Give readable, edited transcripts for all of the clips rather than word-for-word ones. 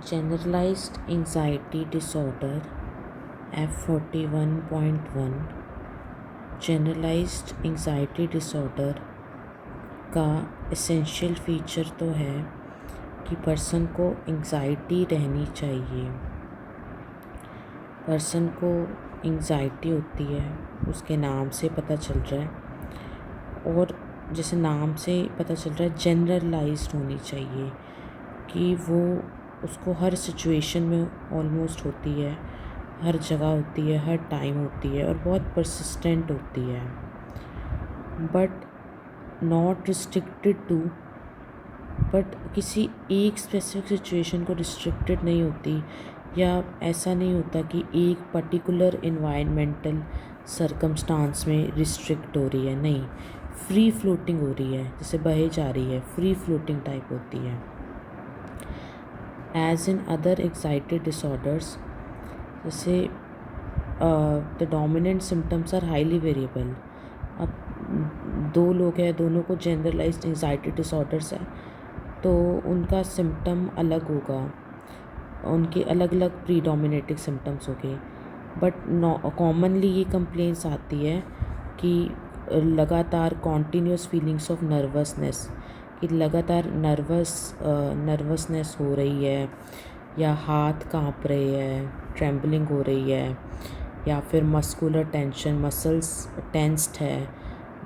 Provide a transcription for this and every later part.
Generalized anxiety disorder F41.1 generalized anxiety disorder का essential feature तो है कि पर्सन को एंजाइटी रहनी चाहिए। पर्सन को एंजाइटी होती है, उसके नाम से पता चल रहा है, और जैसे नाम से पता चल रहा है जनरलाइज्ड होनी चाहिए कि वो उसको हर सिचुएशन में ऑलमोस्ट होती है, हर जगह होती है, हर टाइम होती है और बहुत परसिस्टेंट होती है, but not restricted to, but किसी एक स्पेसिफिक सिचुएशन को रिस्ट्रिक्टेड नहीं होती, या ऐसा नहीं होता कि एक पर्टिकुलर इन्वायरमेंटल सर्कमस्टांस में रिस्ट्रिक्ट हो रही है। नहीं, फ्री फ्लोटिंग हो रही है, जैसे बहे जा रही है, फ्री फ्लोटिंग टाइप होती है। As in other anxiety disorders, जैसे the dominant symptoms are highly variable. अब दो लोग हैं, दोनों को जनरलाइज्ड एंग्जाइटी डिसऑर्डर्स है, तो उनका सिम्टम अलग होगा, उनके अलग अलग प्रीडोमिनेटिंग सिम्टम्स होंगे, बट कॉमनली ये कंप्लेंट्स आती है कि लगातार कॉन्टीन्यूस फीलिंग्स ऑफ नर्वसनेस, कि लगातार नर्वसनेस हो रही है, या हाथ कांप रहे हैं, ट्रेम्बलिंग हो रही है, या फिर मस्कुलर टेंशन, मसल्स टेंस्ड है,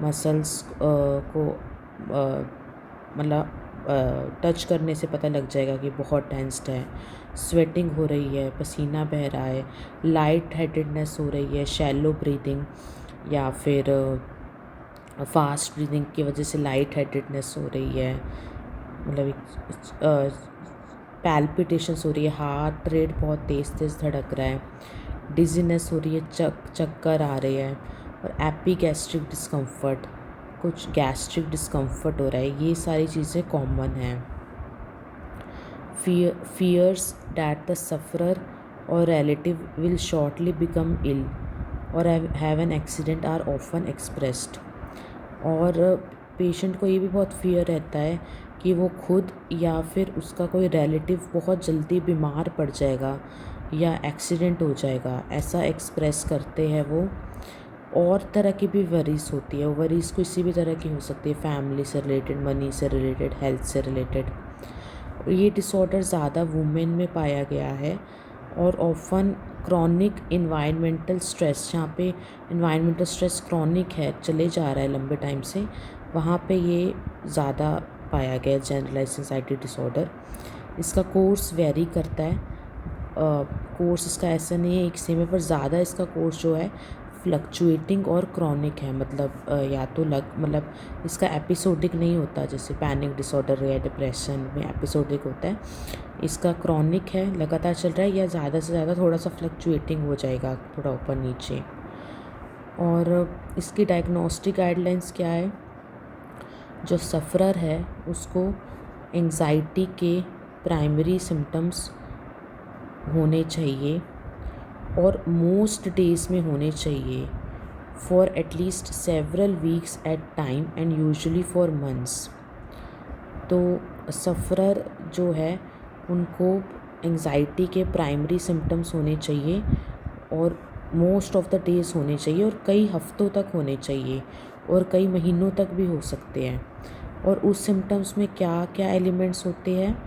मसल्स को मतलब टच करने से पता लग जाएगा कि बहुत टेंस्ड है, स्वेटिंग हो रही है, पसीना बह रहा है, लाइट हेडेडनेस हो रही है, शैलो ब्रीदिंग, या फिर फास्ट ब्रीदिंग की वजह से लाइट हेडेडनेस हो रही है, मतलब पैल्पिटेशंस हो रही है, हार्ट रेट बहुत तेज़ तेज़ धड़क रहा है, डिजीनेस हो रही है, चक्कर आ रहे हैं, और एपीगैस्ट्रिक डिस्कम्फर्ट, कुछ गैस्ट्रिक डिस्कम्फर्ट हो रहा है। ये सारी चीज़ें कॉमन हैं। fears that the sufferer or relative will shortly become ill or have an accident are often expressed। और पेशेंट को ये भी बहुत फियर रहता है कि वो खुद या फिर उसका कोई रिलेटिव बहुत जल्दी बीमार पड़ जाएगा या एक्सीडेंट हो जाएगा, ऐसा एक्सप्रेस करते हैं वो। और तरह की भी वरीज होती है, वरीज किसी भी तरह की हो सकती है, फैमिली से रिलेटेड, मनी से रिलेटेड, हेल्थ से रिलेटेड। ये डिसऑर्डर ज़्यादा वुमेन में पाया गया है, और ऑफन क्रॉनिक इन्वायरमेंटल स्ट्रेस, जहाँ पे इन्वायरमेंटल स्ट्रेस क्रॉनिक है, चले जा रहा है लंबे टाइम से, वहाँ पे ये ज़्यादा पाया गया जनरलाइज्ड एंग्जाइटी डिसऑर्डर। इसका कोर्स वेरी करता है, कोर्स इसका ऐसा नहीं है एक सेम है, पर ज़्यादा इसका कोर्स जो है फ्लक्चुएटिंग और क्रॉनिक है, मतलब या तो मतलब इसका एपिसोडिक नहीं होता, जैसे पैनिक डिसऑर्डर या डिप्रेशन में एपिसोडिक होता है, इसका क्रॉनिक है, लगातार चल रहा है, या ज़्यादा से ज़्यादा थोड़ा सा फ्लक्चुएटिंग हो जाएगा, थोड़ा ऊपर नीचे। और इसकी डायग्नोस्टिक गाइडलाइंस क्या है? जो सफ़रर है उसको एंग्जाइटी के प्राइमरी सिम्टम्स होने चाहिए, और मोस्ट डेज में होने चाहिए, for at least several weeks at time and usually for months. तो सफ़रर जो है उनको एंग्जाइटी के प्राइमरी सिम्टम्स होने चाहिए, और मोस्ट ऑफ द डेज होने चाहिए, और कई हफ्तों तक होने चाहिए, और कई महीनों तक भी हो सकते हैं। और उस सिम्टम्स में क्या क्या एलिमेंट्स होते हैं?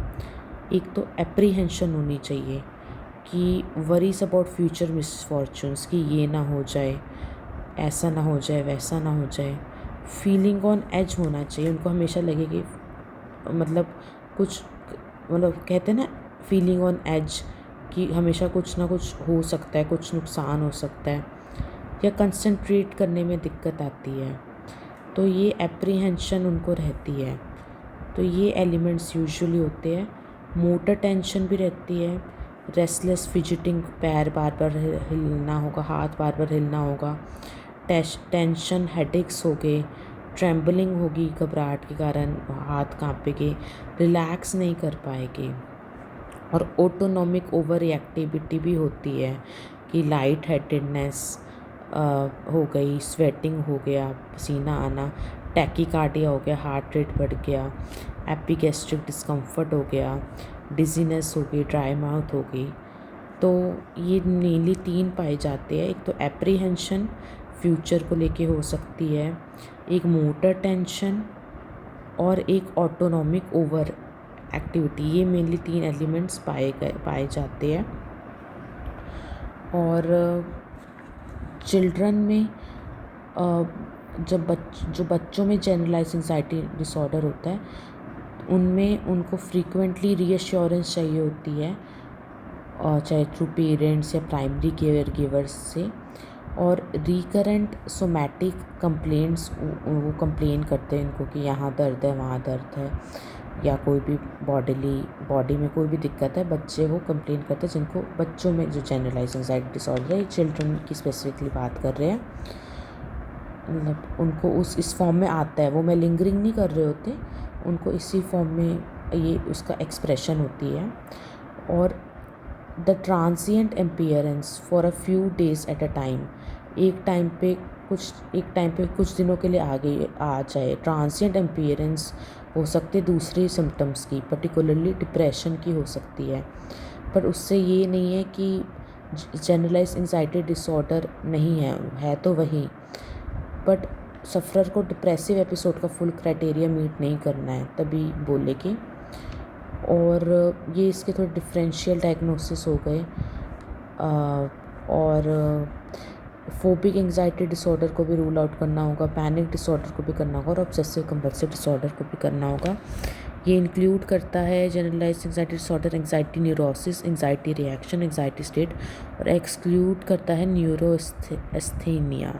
एक तो एप्रीहेंशन होनी चाहिए, कि वरीज अबाउट फ्यूचर मिसफॉर्चून्स, कि ये ना हो जाए, ऐसा ना हो जाए, वैसा ना हो जाए। फीलिंग ऑन एज होना चाहिए, उनको हमेशा लगे कि मतलब कुछ, मतलब कहते हैं ना फीलिंग ऑन एज, कि हमेशा कुछ ना कुछ हो सकता है, कुछ नुकसान हो सकता है, या कंसंट्रेट करने में दिक्कत आती है, तो ये एप्रीहेंशन उनको रहती है। तो ये एलिमेंट्स यूजुअली होते हैं। मोटर टेंशन भी रहती है, रेस्टलेस फिजिटिंग, पैर बार बार हिलना होगा, हाथ बार बार हिलना होगा, टेंशन, हेडेक्स हो गए, ट्रेम्बलिंग होगी, घबराहट के कारण हाथ कांपेंगे, रिलैक्स नहीं कर पाएंगे, और ऑटोनॉमिक ओवर रिएक्टिविटी भी होती है, कि लाइट हेडेडनेस हो गई, स्वेटिंग हो गया, पसीना आना, टैकीकार्डिया हो गया, हार्ट रेट बढ़ गया, एपिगैस्ट्रिक डिस्कम्फर्ट हो गया, डिजीनेस हो गई, ड्राई माउथ हो गई। तो ये मेनली 3 पाए जाते हैं। एक तो एप्रीहेंशन, फ्यूचर को लेके हो सकती है, एक मोटर टेंशन और एक ऑटोनॉमिक ओवर एक्टिविटी। ये मेनली 3 एलिमेंट्स पाए जाते हैं। और चिल्ड्रन में जो बच्चों में जनरलाइज एंजाइटी डिसऑर्डर होता है, उनमें उनको फ्रीक्वेंटली रीअश्योरेंस चाहिए होती है, चाहे थ्रू पेरेंट्स या प्राइमरी केयर गिवर्स से। और रिकरेंट सोमैटिक कंप्लेंट्स, वो कंप्लेन करते हैं इनको कि यहाँ दर्द है, वहाँ दर्द है, या कोई भी बॉडी में कोई भी दिक्कत है, बच्चे वो कंप्लेन करते हैं जिनको बच्चों में जो जनरलाइज एंजाइटी डिसऑर्डर है, चिल्ड्रन की स्पेसिफिकली बात कर रहे हैं, मतलब उनको इस फॉर्म में आता है। वो मैं लिंगरिंग नहीं कर रहे होते, उनको इसी फॉर्म में ये उसका एक्सप्रेशन होती है। और the transient appearance for a few days at a time, एक टाइम पे कुछ दिनों के लिए आ जाए। ट्रांसिएंट एम्पियरेंस हो सकते दूसरे सिम्टम्स की, पर्टिकुलरली डिप्रेशन की हो सकती है, पर उससे ये नहीं है कि जनरलाइज एंजाइटी डिसऑर्डर नहीं है तो वही, बट सफ़रर को डिप्रेसिव एपिसोड का फुल क्राइटेरिया मीट नहीं करना है तभी बोले कि। और ये इसके थोड़े डिफरेंशियल डायग्नोसिस हो गए। और फोबिक एंजाइटी डिसऑर्डर को भी रूल आउट करना होगा, पैनिक डिसऑर्डर को भी करना होगा, और ऑब्सेसिव कंपल्सिव डिसऑर्डर को भी करना होगा। ये इंक्लूड करता है generalized anxiety disorder, anxiety neurosis, anxiety reaction, anxiety state, और एक्सक्लूड करता है न्यूरोस्थेनिया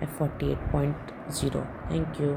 F48.0। Thank you.